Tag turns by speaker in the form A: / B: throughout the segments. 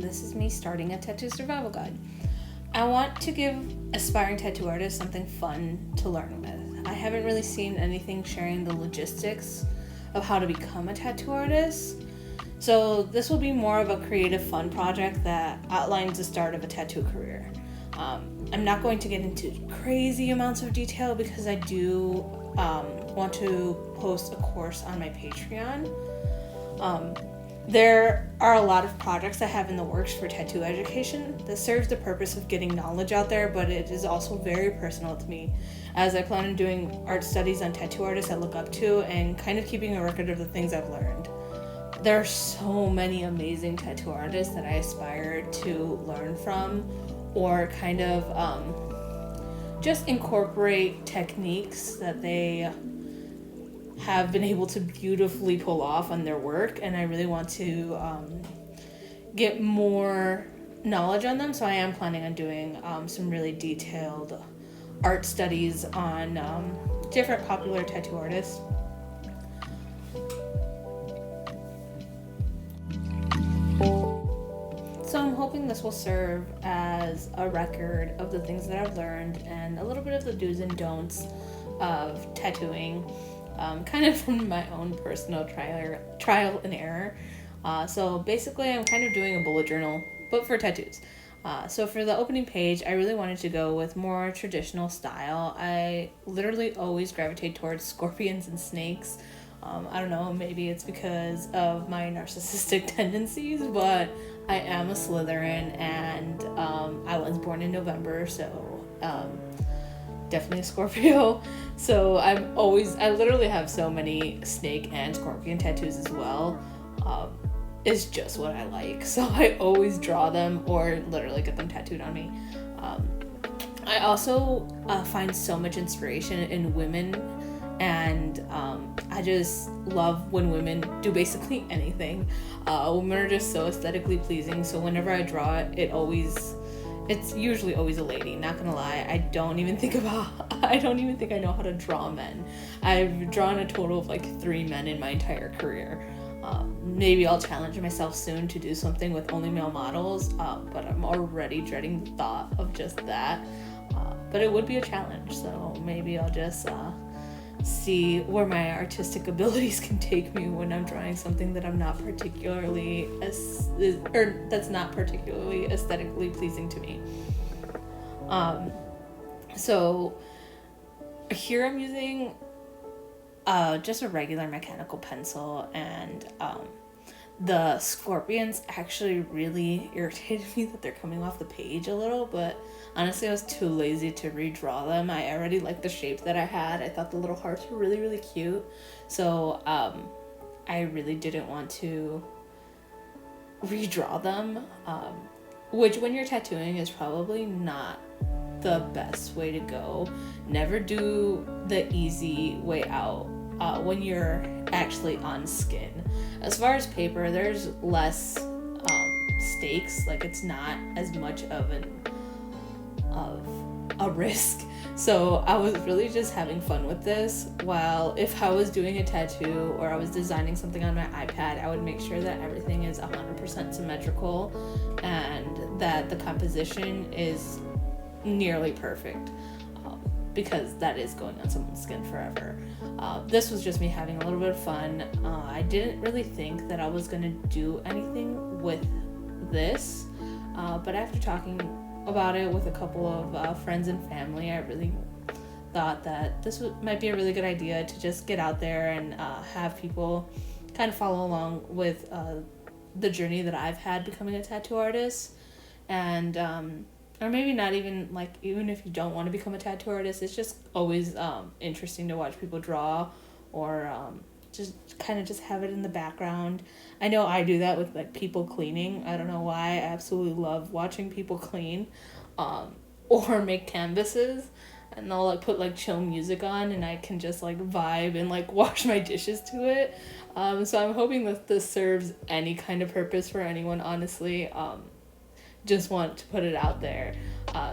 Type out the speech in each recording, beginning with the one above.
A: this is me starting a tattoo survival guide. I want to give aspiring tattoo artists something fun to learn with. I haven't really seen anything sharing the logistics of how to become a tattoo artist, so this will be more of a creative fun project that outlines the start of a tattoo career. I'm not going to get into crazy amounts of detail because I do want to post a course on my Patreon. There are a lot of projects I have in the works for tattoo education that serves the purpose of getting knowledge out there, but it is also very personal to me, as I plan on doing art studies on tattoo artists I look up to and kind of keeping a record of the things I've learned. There are so many amazing tattoo artists that I aspire to learn from, or kind of just incorporate techniques that they have been able to beautifully pull off on their work, and I really want to get more knowledge on them, so I am planning on doing some really detailed art studies on different popular tattoo artists. So I'm hoping this will serve as a record of the things that I've learned and a little bit of the do's and don'ts of tattooing, kind of from my own personal trial and error. So basically I'm kind of doing a bullet journal, but for tattoos. So for the opening page, I really wanted to go with more traditional style. I literally always gravitate towards scorpions and snakes. I don't know, maybe it's because of my narcissistic tendencies, but I am a Slytherin, and I was born in November, so definitely a Scorpio. So I literally have so many snake and scorpion tattoos as well. It's just what I like, so I always draw them or literally get them tattooed on me. I also find so much inspiration in women, and I just love when women do basically anything. Women are just so aesthetically pleasing, so whenever I draw it, it's usually always a lady, not gonna lie. I don't even think I know how to draw men. I've drawn a total of like 3 men in my entire career. Maybe I'll challenge myself soon to do something with only male models, but I'm already dreading the thought of just that. But it would be a challenge, so maybe I'll just see where my artistic abilities can take me when I'm drawing something that I'm not particularly that's not particularly aesthetically pleasing to me. So here I'm using just a regular mechanical pencil, and the scorpions actually really irritated me that they're coming off the page a little, but honestly I was too lazy to redraw them. I already liked the shape that I had. I thought the little hearts were really, really cute, so I really didn't want to redraw them, which when you're tattooing is probably not the best way to go. Never do the easy way out when you're actually on skin. As far as paper, there's less stakes, like it's not as much of a risk. So I was really just having fun with this, while if I was doing a tattoo or I was designing something on my iPad, I would make sure that everything is 100% symmetrical and that the composition is nearly perfect, because that is going on someone's skin forever. This was just me having a little bit of fun. I didn't really think that I was going to do anything with this, but after talking about it with a couple of friends and family, I really thought that this might be a really good idea to just get out there and have people kind of follow along with the journey that I've had becoming a tattoo artist. And or maybe not even, like, even if you don't want to become a tattoo artist, it's just always interesting to watch people draw, or just kind of just have it in the background. I know I do that with like people cleaning. I don't know why. I absolutely love watching people clean, or make canvases, and they'll like put like chill music on, and I can just like vibe and like wash my dishes to it. So I'm hoping that this serves any kind of purpose for anyone, honestly. Just want to put it out there.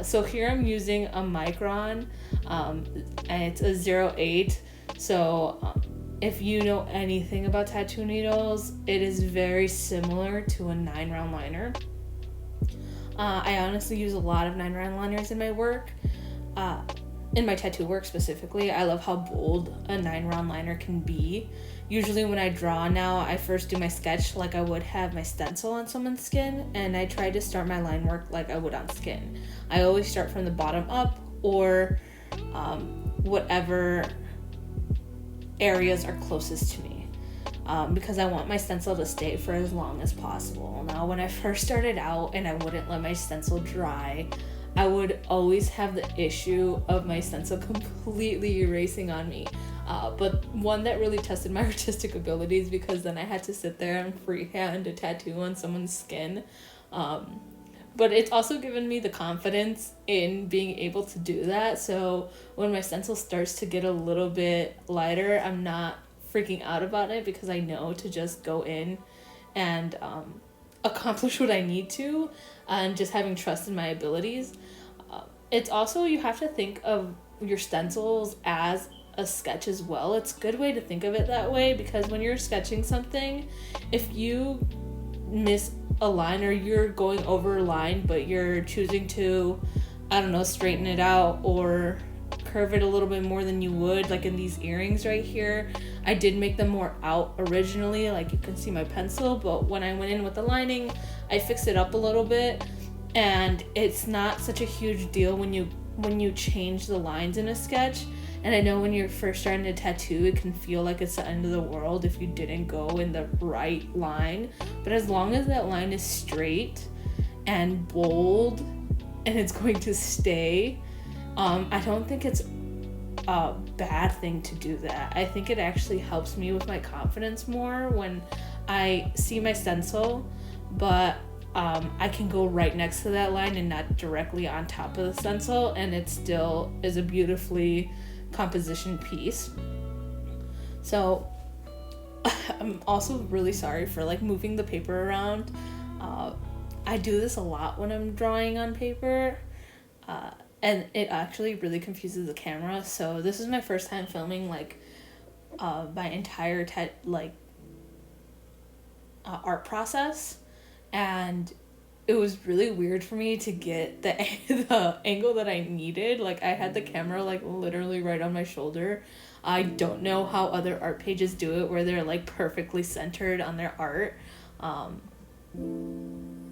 A: So here I'm using a Micron, and it's a 0.8. So if you know anything about tattoo needles, it is very similar to a 9-round liner. I honestly use a lot of 9-round liners in my work. In my tattoo work specifically, I love how bold a 9-round liner can be. Usually when I draw now, I first do my sketch like I would have my stencil on someone's skin, and I try to start my line work like I would on skin. I always start from the bottom up, or whatever areas are closest to me, because I want my stencil to stay for as long as possible. Now, when I first started out and I wouldn't let my stencil dry, I would always have the issue of my stencil completely erasing on me. But one that really tested my artistic abilities, because then I had to sit there and freehand a tattoo on someone's skin. But it's also given me the confidence in being able to do that. So when my stencil starts to get a little bit lighter, I'm not freaking out about it, because I know to just go in and accomplish what I need to, and just having trust in my abilities. It's also, you have to think of your stencils as a sketch as well. It's a good way to think of it that way, because when you're sketching something, if you miss a line or you're going over a line but you're choosing to, I don't know, straighten it out or curve it a little bit more than you would, like in these earrings right here, I did make them more out originally, like you can see my pencil, but when I went in with the lining, I fixed it up a little bit, and it's not such a huge deal when you change the lines in a sketch. And I know when you're first starting to tattoo, it can feel like it's the end of the world if you didn't go in the right line. But as long as that line is straight and bold and it's going to stay, I don't think it's a bad thing to do that. I think it actually helps me with my confidence more when I see my stencil, but I can go right next to that line and not directly on top of the stencil, and it still is a beautifully composition piece. So I'm also really sorry for like moving the paper around. I do this a lot when I'm drawing on paper, and it actually really confuses the camera. So this is my first time filming like my entire art process, and it was really weird for me to get the angle that I needed. Like, I had the camera like literally right on my shoulder. I don't know how other art pages do it, where they're like perfectly centered on their art.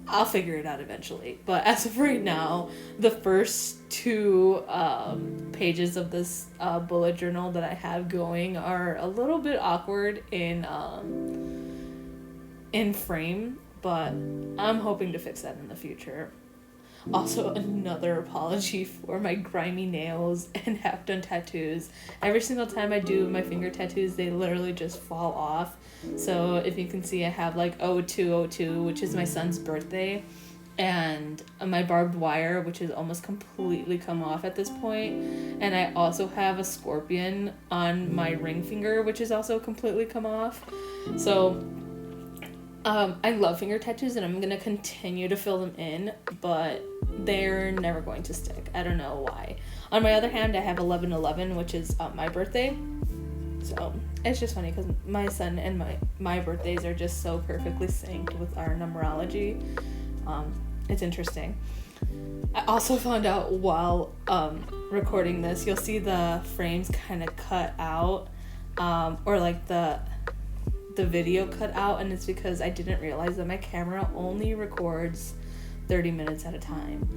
A: I'll figure it out eventually. But as of right now, the first two pages of this bullet journal that I have going are a little bit awkward in frame, but I'm hoping to fix that in the future. Also, another apology for my grimy nails and half-done tattoos. Every single time I do my finger tattoos, they literally just fall off. So if you can see, I have like 0202, which is my son's birthday, and my barbed wire, which is almost completely come off at this point. And I also have a scorpion on my ring finger, which is also completely come off. So I love finger tattoos, and I'm going to continue to fill them in, but they're never going to stick. I don't know why. On my other hand, I have 11/11, which is my birthday. So it's just funny because my son and my birthdays are just so perfectly synced with our numerology. It's interesting. I also found out while recording this, you'll see the frames kind of cut out, or like the video cut out, and it's because I didn't realize that my camera only records 30 minutes at a time.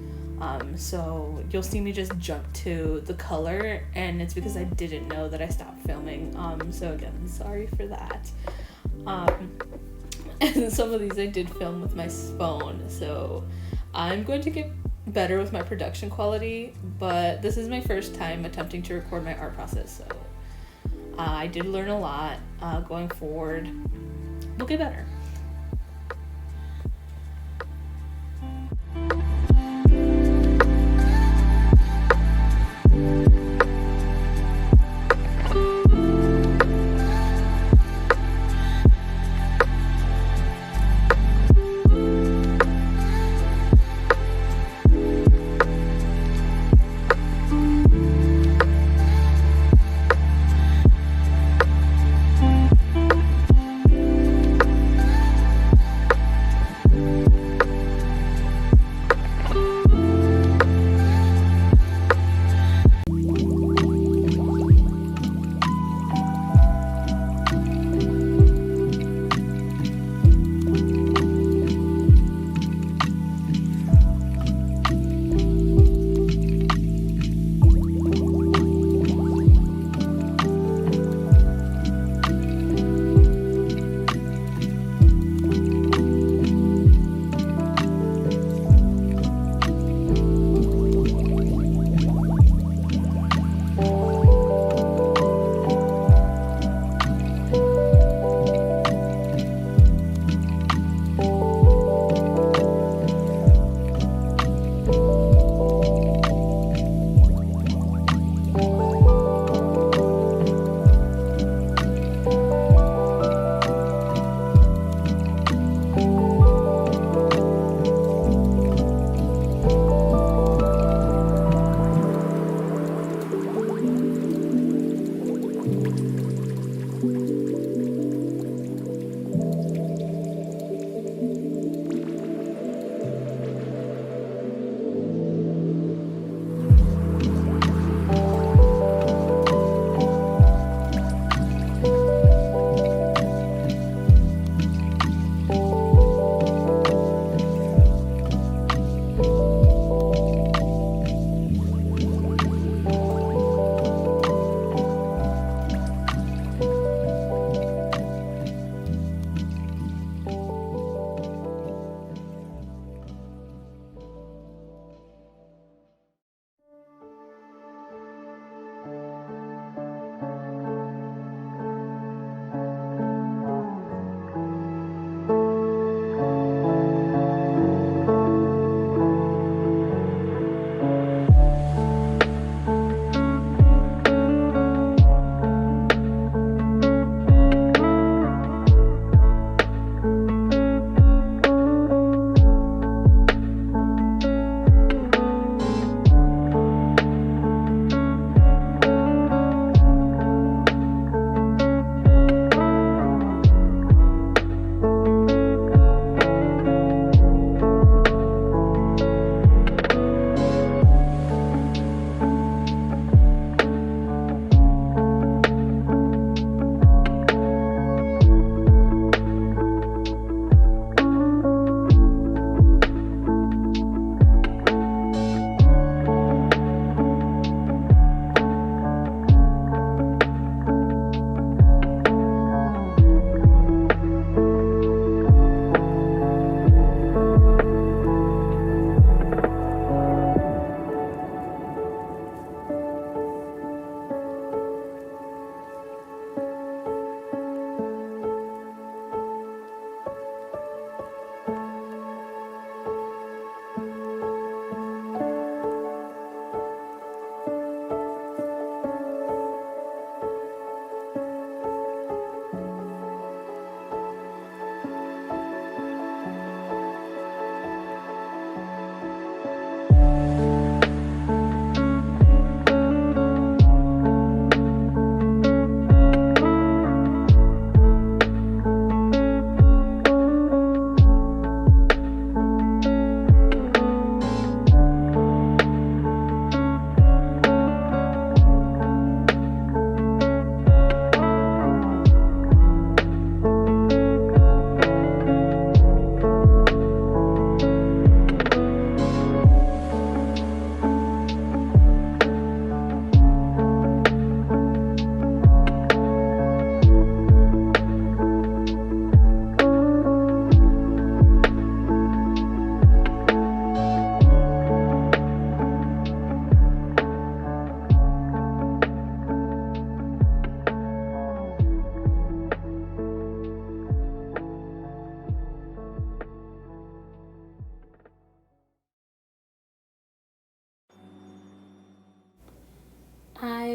A: So you'll see me just jump to the color, and it's because I didn't know that I stopped filming. So again, sorry for that. And some of these I did film with my phone, so I'm going to get better with my production quality, but this is my first time attempting to record my art process, so I did learn a lot. Going forward, we'll get better.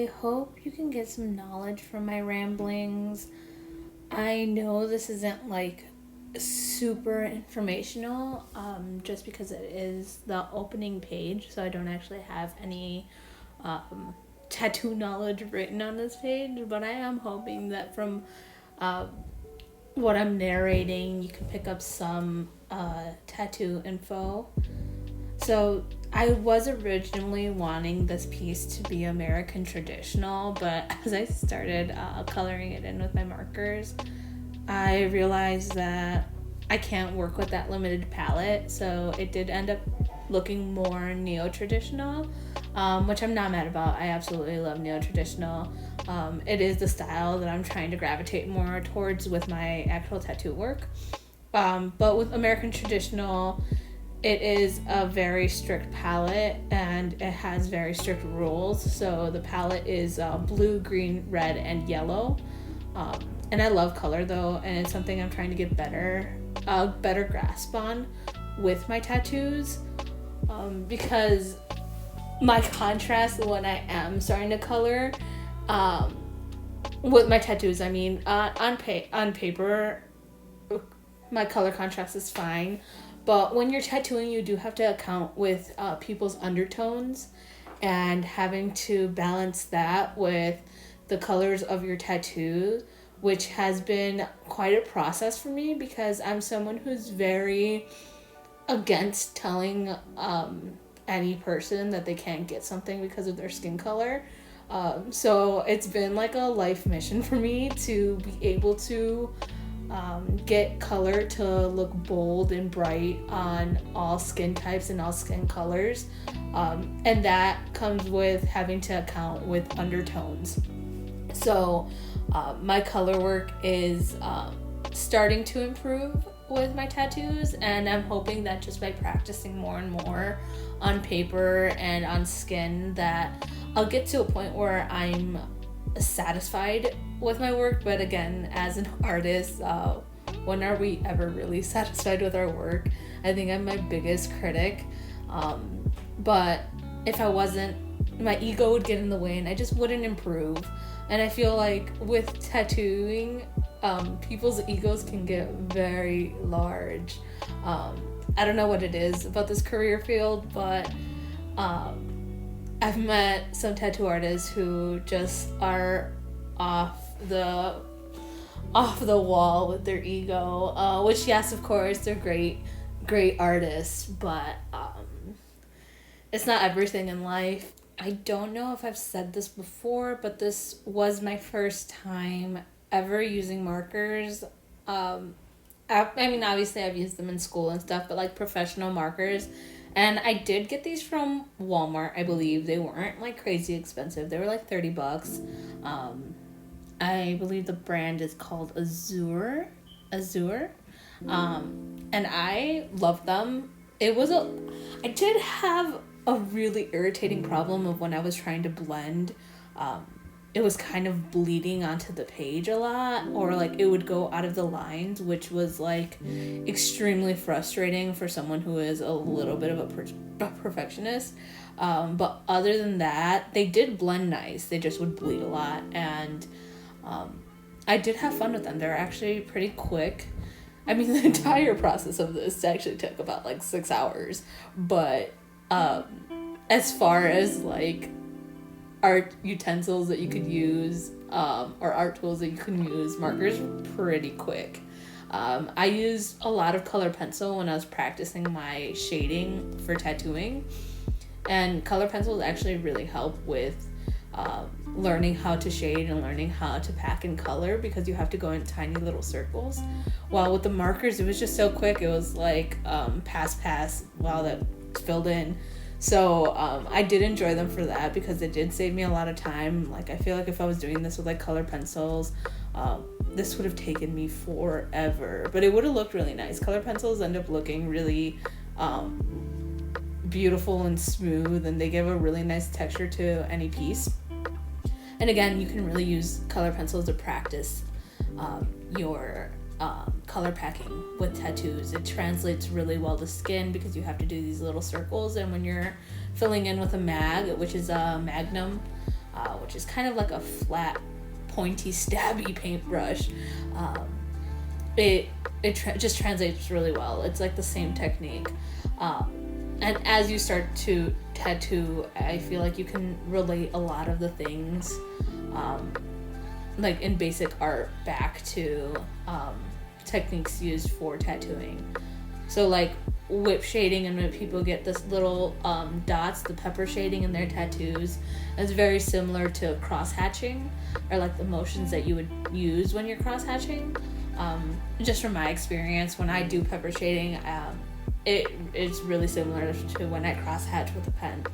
A: I hope you can get some knowledge from my ramblings. I know this isn't like super informational, just because it is the opening page, so I don't actually have any tattoo knowledge written on this page, but I am hoping that from uh, what I'm narrating, you can pick up some tattoo info. So I was originally wanting this piece to be American traditional, but as I started coloring it in with my markers, I realized that I can't work with that limited palette, so it did end up looking more neo-traditional, which I'm not mad about. I absolutely love neo-traditional. It is the style that I'm trying to gravitate more towards with my actual tattoo work. But with American traditional, it is a very strict palette and it has very strict rules. So the palette is blue, green, red, and yellow. And I love color though, and it's something I'm trying to get better grasp on with my tattoos, because my contrast when I am starting to color with my tattoos, I mean, on paper, my color contrast is fine, but when you're tattooing, you do have to account with people's undertones and having to balance that with the colors of your tattoo, which has been quite a process for me because I'm someone who's very against telling any person that they can't get something because of their skin color. So it's been like a life mission for me to be able to get color to look bold and bright on all skin types and all skin colors. And that comes with having to account with undertones. So my color work is starting to improve with my tattoos, and I'm hoping that just by practicing more and more on paper and on skin that I'll get to a point where I'm satisfied with my work. But again, as an artist, when are we ever really satisfied with our work? I think I'm my biggest critic. But if I wasn't, my ego would get in the way and I just wouldn't improve. And I feel like with tattooing, people's egos can get very large. I don't know what it is about this career field, but I've met some tattoo artists who just are off the wall with their ego, which, yes, of course, they're great artists, but it's not everything in life. I don't know if I've said this before, but this was my first time ever using markers. I mean, obviously I've used them in school and stuff, but like professional markers. And I did get these from Walmart, I believe. They weren't like crazy expensive. They were like $30. I believe the brand is called Azure. And I love them. I did have a really irritating problem of when I was trying to blend. It was kind of bleeding onto the page a lot, or like it would go out of the lines, which was like extremely frustrating for someone who is a little bit of a perfectionist. But other than that, they did blend nice. They just would bleed a lot, and I did have fun with them. They're actually pretty quick. I mean, the entire process of this actually took about like 6 hours, but as far as like art utensils that you could use, or art tools that you can use, markers pretty quick. I used a lot of color pencil when I was practicing my shading for tattooing, and color pencils actually really help with learning how to shade and learning how to pack in color, because you have to go in tiny little circles. While with the markers, it was just so quick. It was like pass, wow, that filled in. So I did enjoy them for that, because it did save me a lot of time. Like, I feel like if I was doing this with like color pencils, this would have taken me forever, but it would have looked really nice. Color pencils end up looking really beautiful and smooth, and they give a really nice texture to any piece. And again, you can really use color pencils to practice your color packing with tattoos. It translates really well to skin because you have to do these little circles, and when you're filling in with a mag, which is a magnum, which is kind of like a flat, pointy, stabby paintbrush. It just translates really well. It's like the same technique. And as you start to tattoo, I feel like you can relate a lot of the things, like in basic art, back to techniques used for tattooing. So like whip shading, and when people get this little dots, the pepper shading in their tattoos, is very similar to cross hatching, or like the motions that you would use when you're cross hatching. Just from my experience, when I do pepper shading, it's really similar to when I cross hatch with a pen.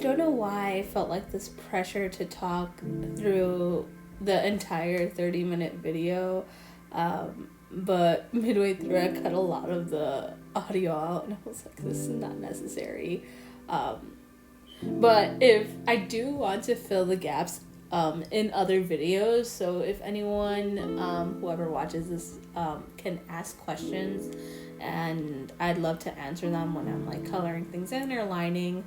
A: don't know why I felt like this pressure to talk through the entire 30-minute video, but midway through I cut a lot of the audio out and I was like, this is not necessary. But if I do want to fill the gaps in other videos, so if anyone, whoever watches this, can ask questions, and I'd love to answer them when I'm like coloring things in or lining,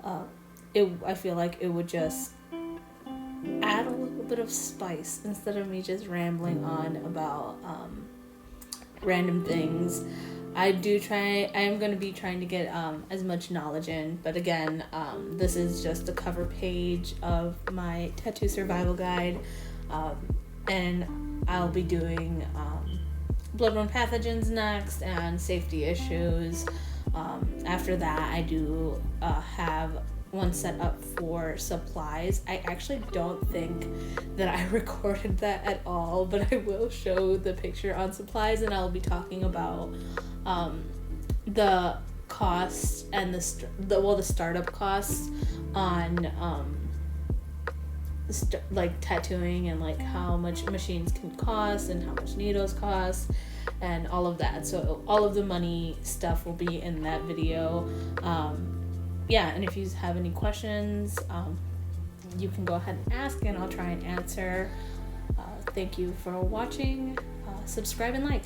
A: I feel like it would just add a little bit of spice instead of me just rambling on about random things. I am going to be trying to get as much knowledge in, but again, this is just the cover page of my tattoo survival guide, and I'll be doing bloodborne pathogens next and safety issues. After that, I do have one set up for supplies. I actually don't think that I recorded that at all, but I will show the picture on supplies, and I'll be talking about the cost and the startup costs on like tattooing, and like how much machines can cost and how much needles cost and all of that. So all of the money stuff will be in that video. And if you have any questions, you can go ahead and ask, and I'll try and answer. Thank you for watching. Subscribe and like.